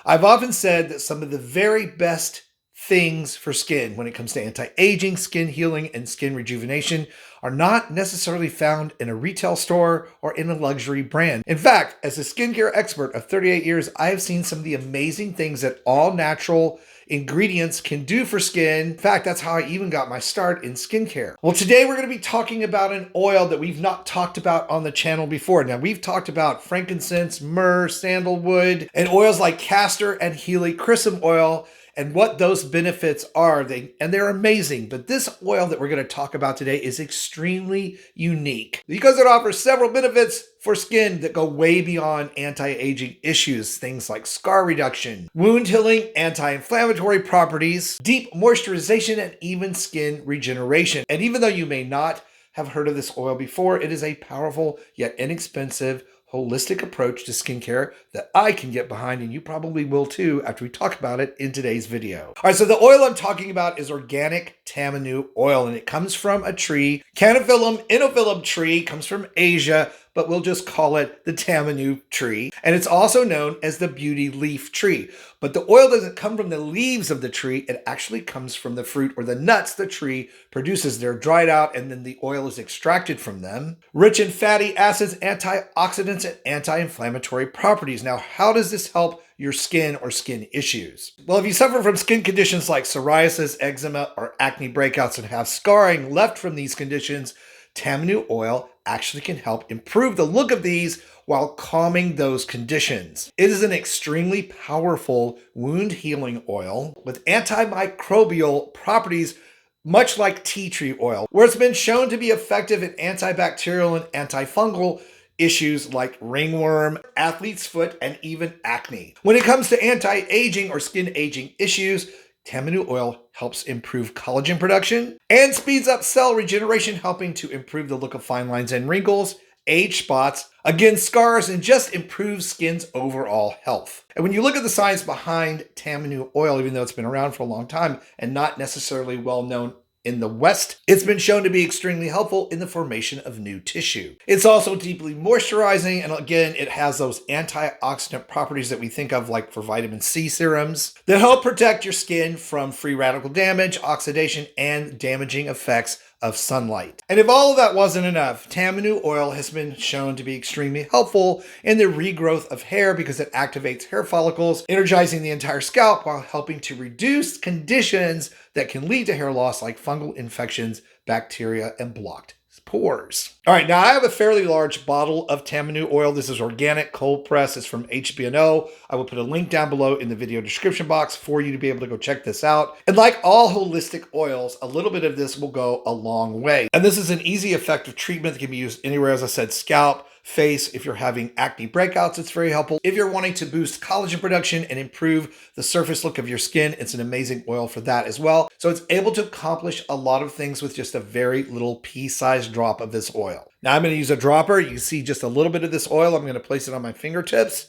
I've often said that some of the very best things for skin when it comes to anti-aging, skin healing, and skin rejuvenation are not necessarily found in a retail store or in a luxury brand. In fact, as a skincare expert of 38 years, I have seen some of the amazing things that all natural ingredients can do for skin. In fact, that's how I even got my start in skincare. Well, today we're going to be talking about an oil that we've not talked about on the channel before. Now, we've talked about frankincense, myrrh, sandalwood, and oils like castor and helichrysum oil, and what those benefits are. They're amazing. But this oil that we're going to talk about today is extremely unique because it offers several benefits for skin that go way beyond anti-aging issues. Things like scar reduction, wound healing, anti-inflammatory properties, deep moisturization, and even skin regeneration. And even though you may not have heard of this oil before, it is a powerful yet inexpensive holistic approach to skincare that I can get behind, and you probably will too after we talk about it in today's video. All right, so the oil I'm talking about is organic Tamanu oil, and it comes from a tree, Canophyllum inophyllum tree, comes from Asia, but we'll just call it the Tamanu tree. And it's also known as the beauty leaf tree. But the oil doesn't come from the leaves of the tree. It actually comes from the fruit or the nuts the tree produces. They're dried out and then the oil is extracted from them. Rich in fatty acids, antioxidants, and anti-inflammatory properties. Now, how does this help your skin or skin issues? Well, if you suffer from skin conditions like psoriasis, eczema, or acne breakouts and have scarring left from these conditions, Tamanu oil actually can help improve the look of these while calming those conditions. It is an extremely powerful wound healing oil with antimicrobial properties, much like tea tree oil, where it's been shown to be effective in antibacterial and antifungal issues like ringworm, athlete's foot, and even acne. When it comes to anti-aging or skin aging issues, Tamanu oil helps improve collagen production and speeds up cell regeneration, helping to improve the look of fine lines and wrinkles, age spots, again, scars, and just improve skin's overall health. And when you look at the science behind Tamanu oil, even though it's been around for a long time and not necessarily well known in the West, it's been shown to be extremely helpful in the formation of new tissue. It's also deeply moisturizing, and again, it has those antioxidant properties that we think of like for vitamin C serums that help protect your skin from free radical damage, oxidation, and damaging effects of sunlight. And if all of that wasn't enough, Tamanu oil has been shown to be extremely helpful in the regrowth of hair because it activates hair follicles, energizing the entire scalp while helping to reduce conditions that can lead to hair loss like fungal infections, bacteria, and blocked pores. All right, now I have a fairly large bottle of Tamanu oil. This is organic, cold press. It's from HBNO. I will put a link down below in the video description box for you to be able to go check this out. And like all holistic oils, a little bit of this will go a long way. And this is an easy, effective treatment that can be used anywhere, as I said, scalp, face. If you're having acne breakouts, it's very helpful. If you're wanting to boost collagen production and improve the surface look of your skin, it's an amazing oil for that as well. So it's able to accomplish a lot of things with just a very little pea-sized drop of this oil. Now I'm going to use a dropper. You can see just a little bit of this oil. I'm going to place it on my fingertips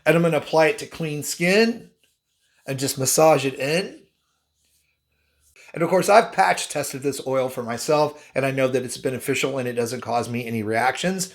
and I'm going to apply it to clean skin and just massage it in. And of course, I've patch tested this oil for myself and I know that it's beneficial and it doesn't cause me any reactions.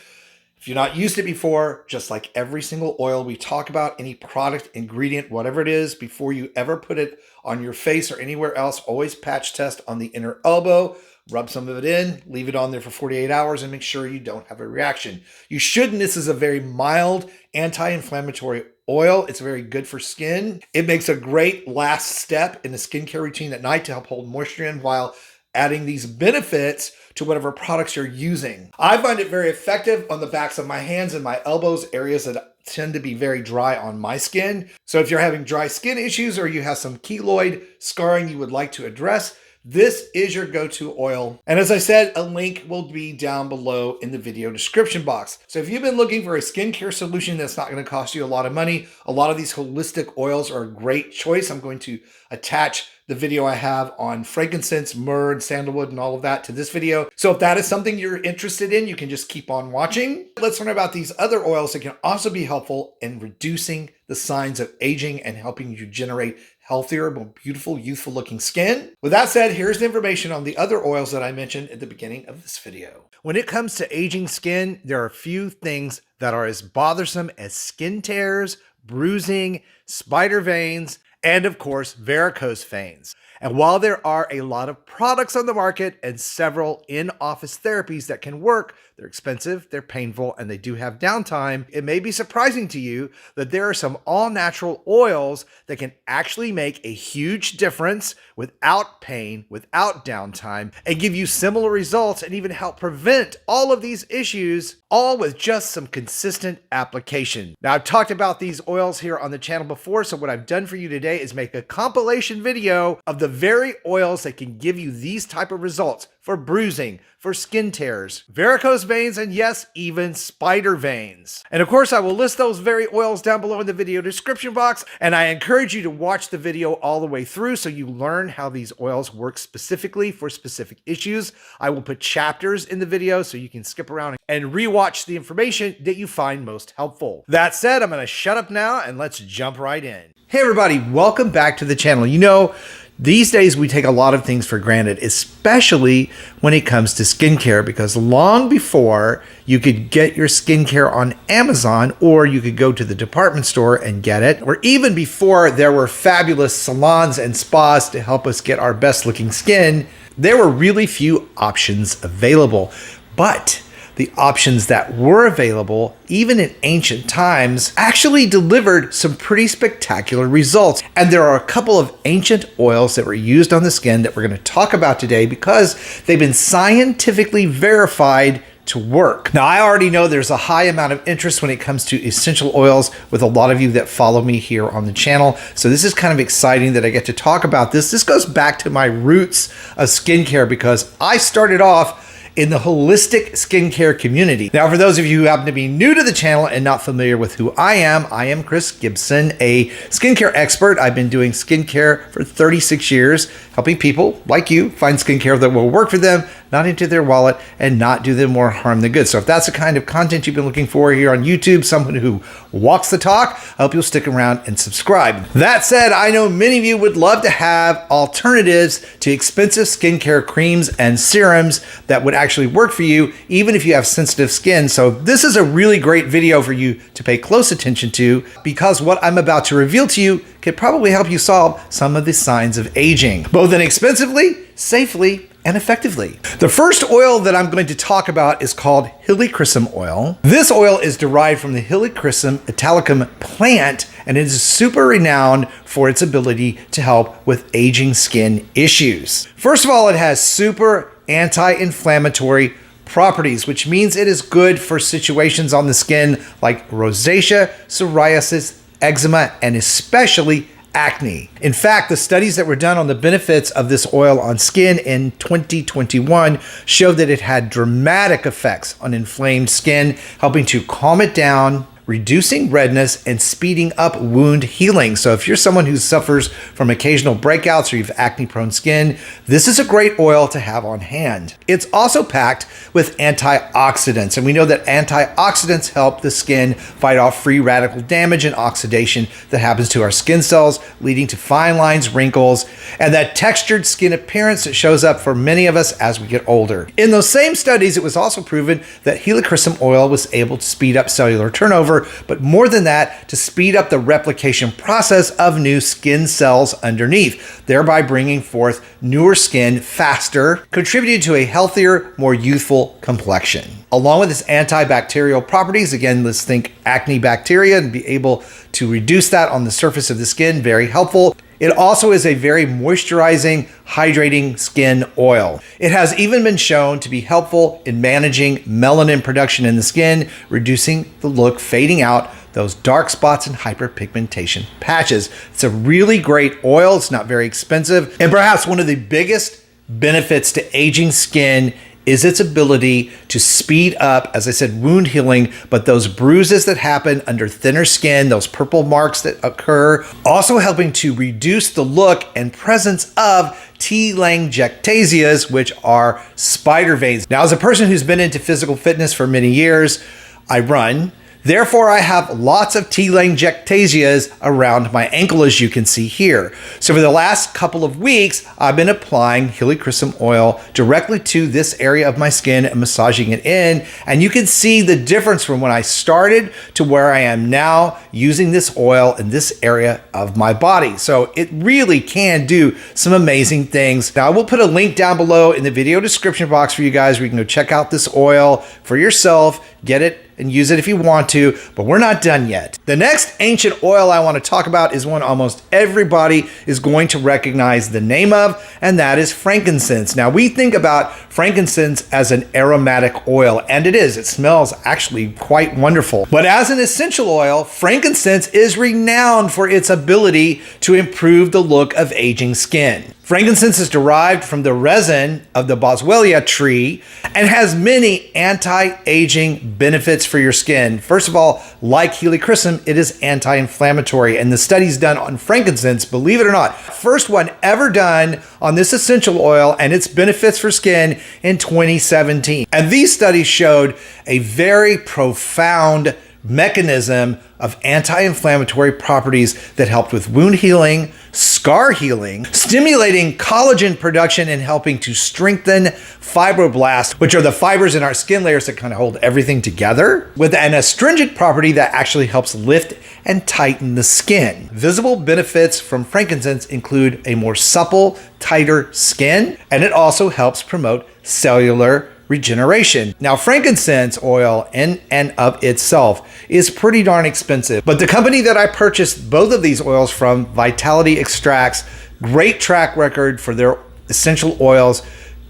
If you're not used it before, just like every single oil we talk about, any product, ingredient, whatever it is, before you ever put it on your face or anywhere else, always patch test on the inner elbow, rub some of it in, leave it on there for 48 hours and make sure you don't have a reaction. You shouldn't. This is a very mild anti-inflammatory oil. It's very good for skin. It makes a great last step in the skincare routine at night to help hold moisture in while adding these benefits to whatever products you're using. I find it very effective on the backs of my hands and my elbows, areas that tend to be very dry on my skin. So if you're having dry skin issues or you have some keloid scarring you would like to address, this is your go-to oil. And as I said, a link will be down below in the video description box. So if you've been looking for a skincare solution that's not going to cost you a lot of money, a lot of these holistic oils are a great choice. I'm going to attach the video I have on frankincense, myrrh, and sandalwood and all of that to this video. So if that is something you're interested in, you can just keep on watching. Let's learn about these other oils that can also be helpful in reducing the signs of aging and helping you generate healthier, more beautiful, youthful looking skin. With that said, here's the information on the other oils that I mentioned at the beginning of this video. When it comes to aging skin, there are a few things that are as bothersome as skin tears, bruising, spider veins, and of course, varicose veins. And while there are a lot of products on the market and several in-office therapies that can work, they're expensive, they're painful, and they do have downtime, it may be surprising to you that there are some all-natural oils that can actually make a huge difference without pain, without downtime, and give you similar results and even help prevent all of these issues, all with just some consistent application. Now, I've talked about these oils here on the channel before, so what I've done for you today is make a compilation video of the very oils that can give you these type of results for bruising, for skin tears, varicose veins, and yes, even spider veins. And of course, I will list those very oils down below in the video description box, and I encourage you to watch the video all the way through so you learn how these oils work specifically for specific issues. I will put chapters in the video so you can skip around and rewatch the information that you find most helpful. That said, I'm going to shut up now and let's jump right in. Hey everybody, welcome back to the channel. You know, these days we take a lot of things for granted, especially when it comes to skincare, because long before you could get your skincare on Amazon, or you could go to the department store and get it, or even before there were fabulous salons and spas to help us get our best looking skin, there were really few options available. But the options that were available, even in ancient times, actually delivered some pretty spectacular results. And there are a couple of ancient oils that were used on the skin that we're going to talk about today because they've been scientifically verified to work. Now, I already know there's a high amount of interest when it comes to essential oils with a lot of you that follow me here on the channel. So this is kind of exciting that I get to talk about this. This goes back to my roots of skincare because I started off in the holistic skincare community. Now, for those of you who happen to be new to the channel and not familiar with who I am Chris Gibson, a skincare expert. I've been doing skincare for 36 years, helping people like you find skincare that will work for them, not into their wallet, and not do them more harm than good. So if that's the kind of content you've been looking for here on YouTube, someone who walks the talk, I hope you'll stick around and subscribe. That said, I know many of you would love to have alternatives to expensive skincare creams and serums that would actually work for you, even if you have sensitive skin. So this is a really great video for you to pay close attention to, because what I'm about to reveal to you could probably help you solve some of the signs of aging, both inexpensively, safely, and effectively. The first oil that I'm going to talk about is called helichrysum oil. This oil is derived from the Helichrysum italicum plant, and it is super renowned for its ability to help with aging skin issues. First of all, it has super anti-inflammatory properties, which means it is good for situations on the skin like rosacea, psoriasis, eczema, and especially acne. In fact, the studies that were done on the benefits of this oil on skin in 2021 showed that it had dramatic effects on inflamed skin, helping to calm it down, reducing redness, and speeding up wound healing. So if you're someone who suffers from occasional breakouts or you have acne-prone skin, this is a great oil to have on hand. It's also packed with antioxidants, and we know that antioxidants help the skin fight off free radical damage and oxidation that happens to our skin cells, leading to fine lines, wrinkles, and that textured skin appearance that shows up for many of us as we get older. In those same studies, it was also proven that helichrysum oil was able to speed up cellular turnover, but more than that, to speed up the replication process of new skin cells underneath, thereby bringing forth newer skin faster, contributing to a healthier, more youthful complexion. Along with its antibacterial properties, again, let's think acne bacteria and be able to reduce that on the surface of the skin, very helpful. It also is a very moisturizing, hydrating skin oil. It has even been shown to be helpful in managing melanin production in the skin, reducing the look, fading out those dark spots and hyperpigmentation patches. It's a really great oil. It's not very expensive. And perhaps one of the biggest benefits to aging skin is its ability to speed up, as I said, wound healing, but those bruises that happen under thinner skin, those purple marks that occur, also helping to reduce the look and presence of telangiectasias, which are spider veins. Now, as a person who's been into physical fitness for many years, I run. Therefore, I have lots of telangiectasias around my ankle, as you can see here. So for the last couple of weeks, I've been applying helichrysum oil directly to this area of my skin and massaging it in. And you can see the difference from when I started to where I am now using this oil in this area of my body. So it really can do some amazing things. Now, I will put a link down below in the video description box for you guys where you can go check out this oil for yourself, get it and use it if you want to, but we're not done yet. The next ancient oil I want to talk about is one almost everybody is going to recognize the name of, and that is frankincense. Now, we think about frankincense as an aromatic oil, and it is. It smells actually quite wonderful. But as an essential oil, frankincense is renowned for its ability to improve the look of aging skin. Frankincense is derived from the resin of the boswellia tree and has many anti-aging benefits for your skin. First of all, like helichrysum, it is anti-inflammatory, and the studies done on frankincense, believe it or not, first one ever done on this essential oil and its benefits for skin in 2017. And these studies showed a very profound mechanism of anti-inflammatory properties that helped with wound healing, scar healing, stimulating collagen production, and helping to strengthen fibroblasts, which are the fibers in our skin layers that kind of hold everything together, with an astringent property that actually helps lift and tighten the skin. Visible benefits from frankincense include a more supple, tighter skin, and it also helps promote cellular regeneration. Now, frankincense oil in and of itself is pretty darn expensive, but the company that I purchased both of these oils from, Vitality Extracts, great track record for their essential oils,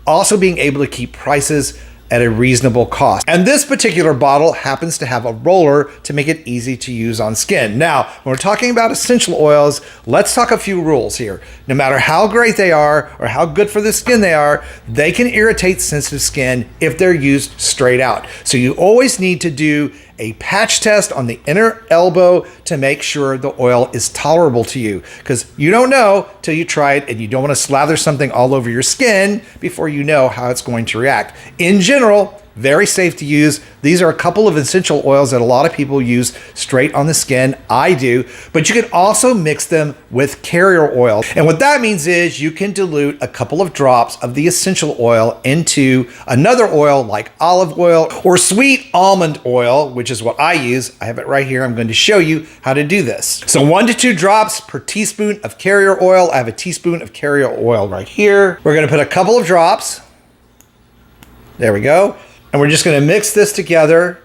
also being able to keep prices at a reasonable cost. And this particular bottle happens to have a roller to make it easy to use on skin. Now, when we're talking about essential oils, let's talk a few rules here. No matter how great they are or how good for the skin they are, they can irritate sensitive skin if they're used straight out. So you always need to do a patch test on the inner elbow to make sure the oil is tolerable to you, because you don't know till you try it, and you don't want to slather something all over your skin before you know how it's going to react. In general, very safe to use. These are a couple of essential oils that a lot of people use straight on the skin. I do, but you can also mix them with carrier oil. And what that means is you can dilute a couple of drops of the essential oil into another oil like olive oil or sweet almond oil, which is what I use. I have it right here. I'm going to show you how to do this. So 1 to 2 drops per teaspoon of carrier oil. I have a teaspoon of carrier oil right here. We're going to put a couple of drops. There we go. And we're just going to mix this together.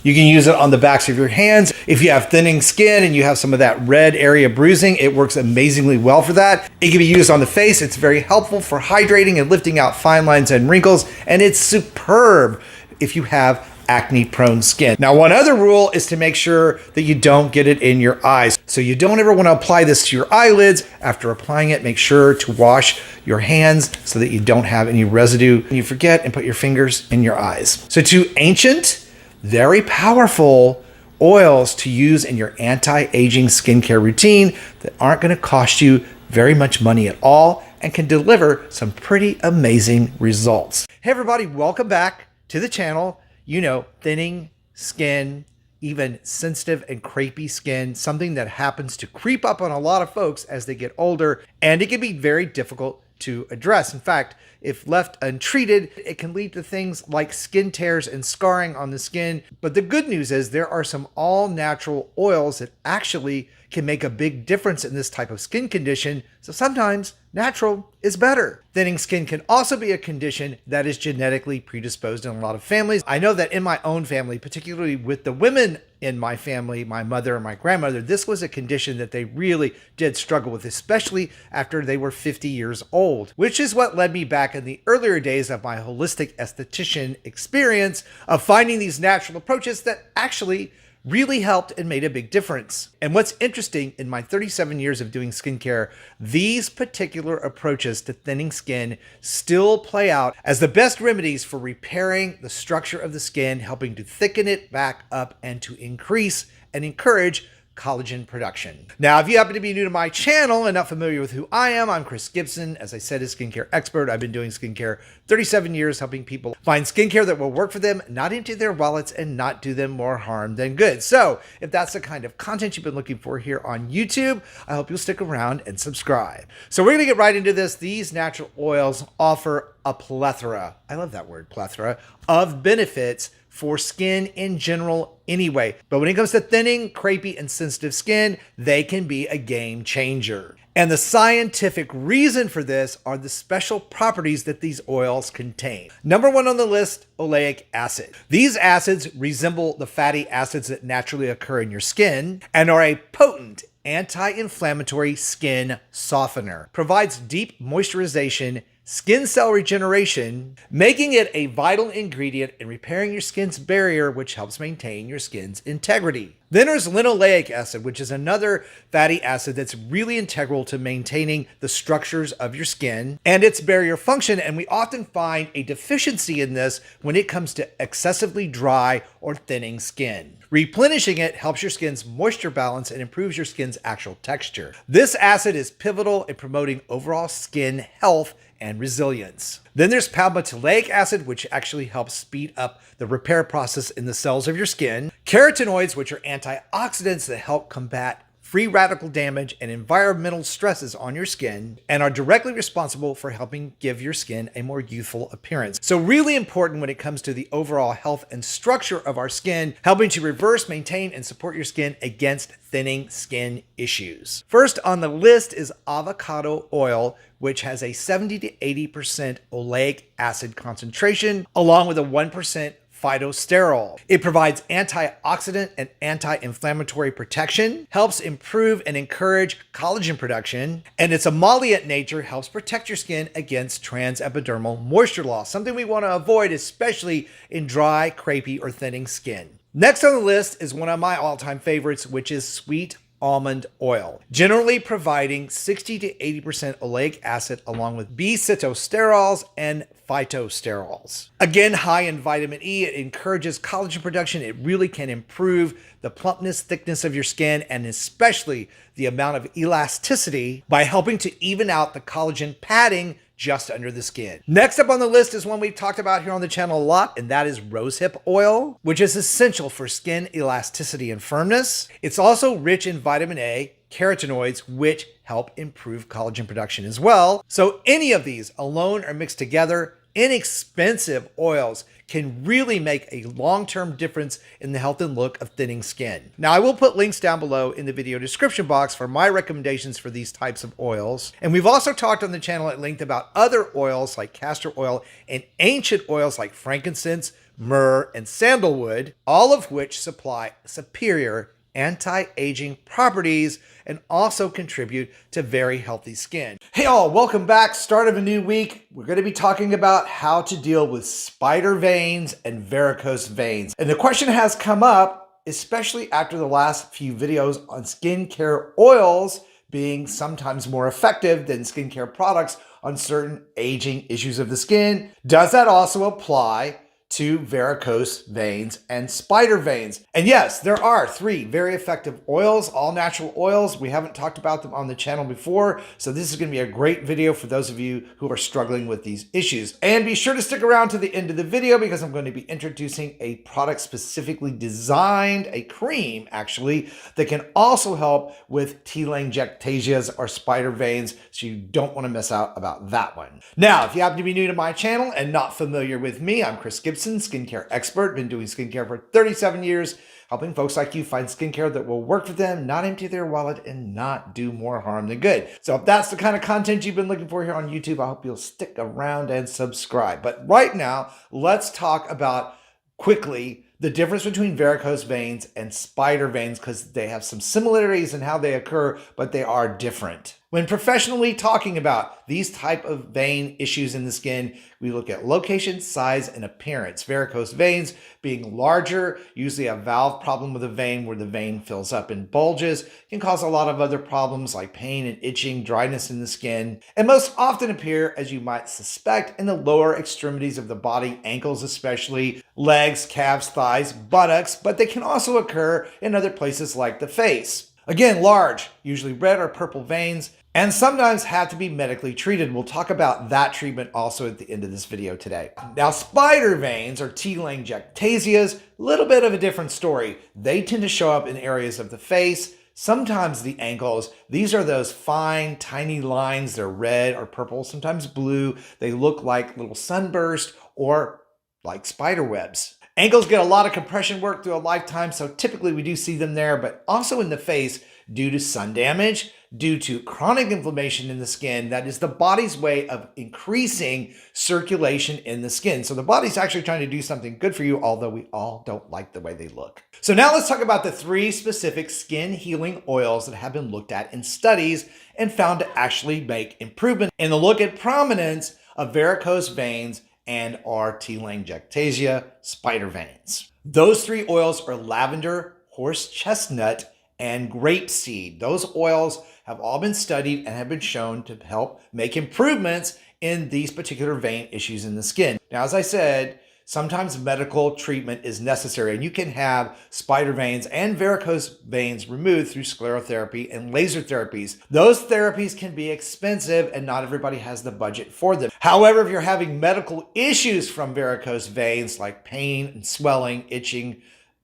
You can use it on the backs of your hands. If you have thinning skin and you have some of that red area bruising, it works amazingly well for that. It can be used on the face. It's very helpful for hydrating and lifting out fine lines and wrinkles. And it's superb if you have acne-prone skin. Now, one other rule is to make sure that you don't get it in your eyes. So you don't ever want to apply this to your eyelids. After applying it, make sure to wash your hands so that you don't have any residue. And you forget and put your fingers in your eyes. So 2 ancient, very powerful oils to use in your anti-aging skincare routine that aren't going to cost you very much money at all and can deliver some pretty amazing results. Hey everybody, welcome back to the channel. You know, thinning skin, even sensitive and crepey skin, something that happens to creep up on a lot of folks as they get older, and it can be very difficult to address. In fact, if left untreated, it can lead to things like skin tears and scarring on the skin. But the good news is there are some all-natural oils that actually can make a big difference in this type of skin condition. So sometimes natural is better. Thinning skin can also be a condition that is genetically predisposed in a lot of families. I know that in my own family, particularly with the women in my family, my mother and my grandmother, this was a condition that they really did struggle with, especially after they were 50 years old, which is what led me back in the earlier days of my holistic esthetician experience of finding these natural approaches that actually really helped and made a big difference. And what's interesting, in my 37 years of doing skincare, these particular approaches to thinning skin still play out as the best remedies for repairing the structure of the skin, helping to thicken it back up and to increase and encourage collagen production. Now, if you happen to be new to my channel and not familiar with who I am, I'm Chris Gibson. As I said, a skincare expert. I've been doing skincare 37 years, helping people find skincare that will work for them, not empty their wallets, and not do them more harm than good. So if that's the kind of content you've been looking for here on YouTube, I hope you'll stick around and subscribe. So we're going to get right into this. These natural oils offer a plethora, I love that word, plethora, of benefits for skin in general anyway. But when it comes to thinning, crepey, and sensitive skin, they can be a game changer. And the scientific reason for this are the special properties that these oils contain. Number one on the list, oleic acid. These acids resemble the fatty acids that naturally occur in your skin and are a potent anti-inflammatory skin softener. Provides deep moisturization, skin cell regeneration, making it a vital ingredient in repairing your skin's barrier, which helps maintain your skin's integrity. Then there's linoleic acid, which is another fatty acid that's really integral to maintaining the structures of your skin and its barrier function. And we often find a deficiency in this when it comes to excessively dry or thinning skin. Replenishing it helps your skin's moisture balance and improves your skin's actual texture. This acid is pivotal in promoting overall skin health and resilience. Then there's palmitoleic acid, which actually helps speed up the repair process in the cells of your skin. Carotenoids, which are antioxidants that help combat free radical damage and environmental stresses on your skin and are directly responsible for helping give your skin a more youthful appearance. So really important when it comes to the overall health and structure of our skin, helping to reverse, maintain, and support your skin against thinning skin issues. First on the list is avocado oil, which has a 70 to 80% oleic acid concentration, along with a 1% phytosterol. It provides antioxidant and anti-inflammatory protection, helps improve and encourage collagen production, and its emollient nature helps protect your skin against transepidermal moisture loss, something we want to avoid, especially in dry, crepey, or thinning skin. Next on the list is one of my all-time favorites, which is sweet almond oil, generally providing 60 to 80% oleic acid along with B-sitosterols and phytosterols. Again, high in vitamin E, it encourages collagen production. It really can improve the plumpness, thickness of your skin, and especially the amount of elasticity by helping to even out the collagen padding just under the skin. Next up on the list is one we've talked about here on the channel a lot, and that is rosehip oil, which is essential for skin elasticity and firmness. It's also rich in vitamin A, carotenoids, which help improve collagen production as well. So any of these, alone or mixed together, inexpensive oils can really make a long-term difference in the health and look of thinning skin. Now, I will put links down below in the video description box for my recommendations for these types of oils. And we've also talked on the channel at length about other oils like castor oil and ancient oils like frankincense, myrrh, and sandalwood, all of which supply superior anti-aging properties and also contribute to very healthy skin. Hey all, welcome back. Start of a new week. We're going to be talking about how to deal with spider veins and varicose veins. And the question has come up, especially after the last few videos on skincare oils being sometimes more effective than skincare products on certain aging issues of the skin. Does that also apply to varicose veins and spider veins? And yes, there are 3 very effective oils, all natural oils. We haven't talked about them on the channel before, so this is going to be a great video for those of you who are struggling with these issues. And be sure to stick around to the end of the video because I'm going to be introducing a product specifically designed, a cream actually, that can also help with telangiectasias or spider veins, so you don't want to miss out about that one. Now, if you happen to be new to my channel and not familiar with me, I'm Chris Gibson, skincare expert, been doing skincare for 37 years, helping folks like you find skincare that will work for them, not empty their wallet, and not do more harm than good. So if that's the kind of content you've been looking for here on YouTube, I hope you'll stick around and subscribe. But right now, let's talk about quickly the difference between varicose veins and spider veins, because they have some similarities in how they occur, but they are different. When professionally talking about these type of vein issues in the skin, we look at location, size, and appearance. Varicose veins being larger, usually a valve problem with a vein where the vein fills up and bulges, can cause a lot of other problems like pain and itching, dryness in the skin, and most often appear, as you might suspect, in the lower extremities of the body, ankles especially, legs, calves, thighs, buttocks, but they can also occur in other places like the face. Again, large, usually red or purple veins, and sometimes have to be medically treated. We'll talk about that treatment also at the end of this video today. Now, spider veins or telangiectasias, a little bit of a different story. They tend to show up in areas of the face, sometimes the ankles. These are those fine, tiny lines. They're red or purple, sometimes blue. They look like little sunbursts or like spider webs. Ankles get a lot of compression work through a lifetime, so typically we do see them there, but also in the face due to sun damage, due to chronic inflammation in the skin. That is the body's way of increasing circulation in the skin. So the body's actually trying to do something good for you, although we all don't like the way they look. So now let's talk about the 3 specific skin healing oils that have been looked at in studies and found to actually make improvement in the look and prominence of varicose veins and our telangiectasia spider veins. Those 3 oils are lavender, horse chestnut, and grapeseed. Those oils have all been studied and have been shown to help make improvements in these particular vein issues in the skin. Now, as I said, sometimes medical treatment is necessary, and you can have spider veins and varicose veins removed through sclerotherapy and laser therapies. Those therapies can be expensive, and not everybody has the budget for them. However, if you're having medical issues from varicose veins like pain and swelling, itching,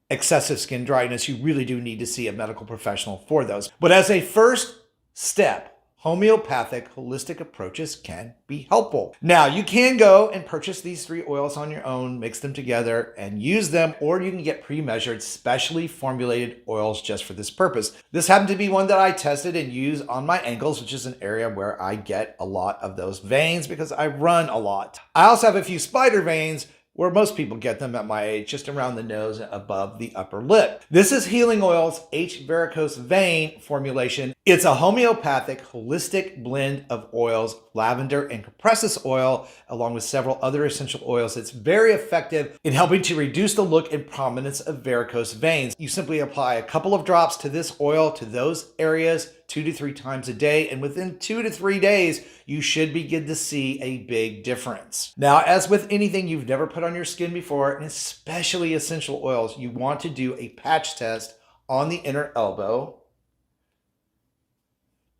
excessive skin dryness, you really do need to see a medical professional for those. But as a first step, homeopathic holistic approaches can be helpful. Now, you can go and purchase these 3 oils on your own, mix them together and use them, or you can get pre-measured, specially formulated oils just for this purpose. This happened to be one that I tested and use on my ankles, which is an area where I get a lot of those veins because I run a lot. I also have a few spider veins where most people get them at my age, just around the nose and above the upper lip. This is Healing Oil's H-VARICOSE vein formulation. It's a homeopathic, holistic blend of oils, lavender and cupressus oil, along with several other essential oils. It's very effective in helping to reduce the look and prominence of varicose veins. You simply apply a couple of drops to this oil to those areas 2 to 3 times a day, and within 2 to 3 days, you should begin to see a big difference. Now, as with anything you've never put on your skin before, and especially essential oils, you want to do a patch test on the inner elbow.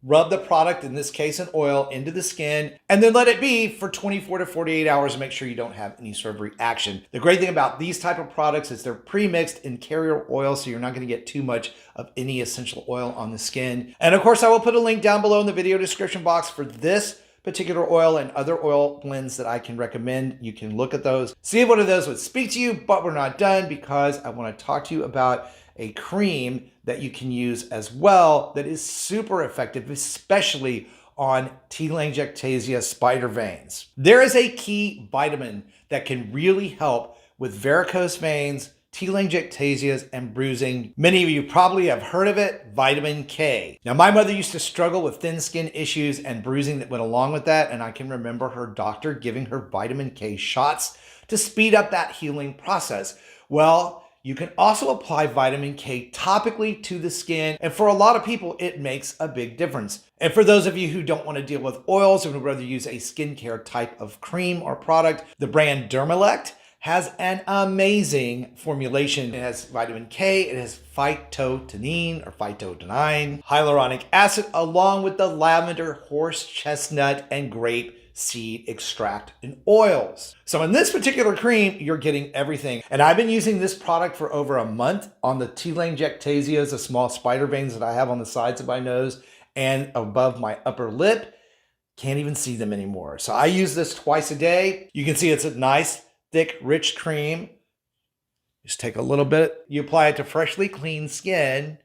Rub the product, in this case an oil, into the skin, and then let it be for 24 to 48 hours to make sure you don't have any sort of reaction. The great thing about these type of products is they're pre-mixed in carrier oil, so you're not going to get too much of any essential oil on the skin. And of course, I will put a link down below in the video description box for this particular oil and other oil blends that I can recommend. You can look at those, see if one of those would speak to you, but we're not done because I want to talk to you about a cream that you can use as well that is super effective, especially on telangiectasia spider veins. There is a key vitamin that can really help with varicose veins, telangiectasias, and bruising. Many of you probably have heard of it, vitamin K. Now, my mother used to struggle with thin skin issues and bruising that went along with that, and I can remember her doctor giving her vitamin K shots to speed up that healing process. Well, you can also apply vitamin K topically to the skin, and for a lot of people, it makes a big difference. And for those of you who don't want to deal with oils and would rather use a skincare type of cream or product, the brand Dermalect has an amazing formulation. It has vitamin K, it has phytotenine or phytotenine, hyaluronic acid, along with the lavender, horse chestnut, and grape seed extract and oils. So in this particular cream, you're getting everything. And I've been using this product for over a month on the telangiectasias, the small spider veins that I have on the sides of my nose and above my upper lip. Can't even see them anymore. So I use this twice a day. You can see it's a nice, thick, rich cream. Just take a little bit. You apply it to freshly clean skin,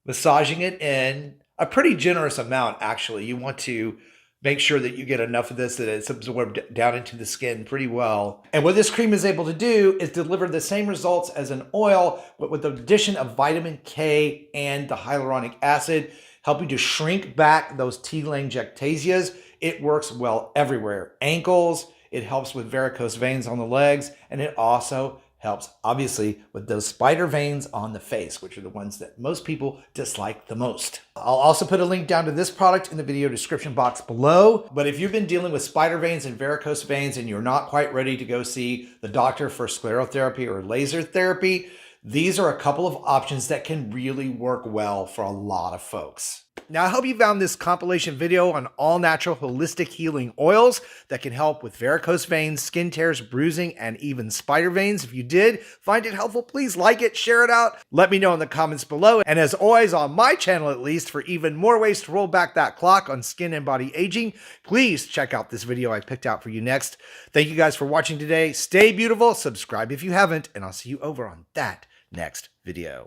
massaging it in a pretty generous amount, actually. You want to make sure that you get enough of this that it's absorbed down into the skin pretty well. And what this cream is able to do is deliver the same results as an oil, but with the addition of vitamin K and the hyaluronic acid, helping to shrink back those telangiectasias. It works well everywhere. Ankles, it helps with varicose veins on the legs, and it also helps, obviously, with those spider veins on the face, which are the ones that most people dislike the most. I'll also put a link down to this product in the video description box below. But if you've been dealing with spider veins and varicose veins and you're not quite ready to go see the doctor for sclerotherapy or laser therapy, These are a couple of options that can really work well for a lot of folks. Now, I hope you found this compilation video on all natural holistic healing oils that can help with varicose veins, skin tears, bruising, and even spider veins. If you did find it helpful, please like it, share it out. Let me know in the comments below. And as always, on my channel at least, for even more ways to roll back that clock on skin and body aging, please check out this video I picked out for you next. Thank you guys for watching today. Stay beautiful, subscribe if you haven't, and I'll see you over on that next video.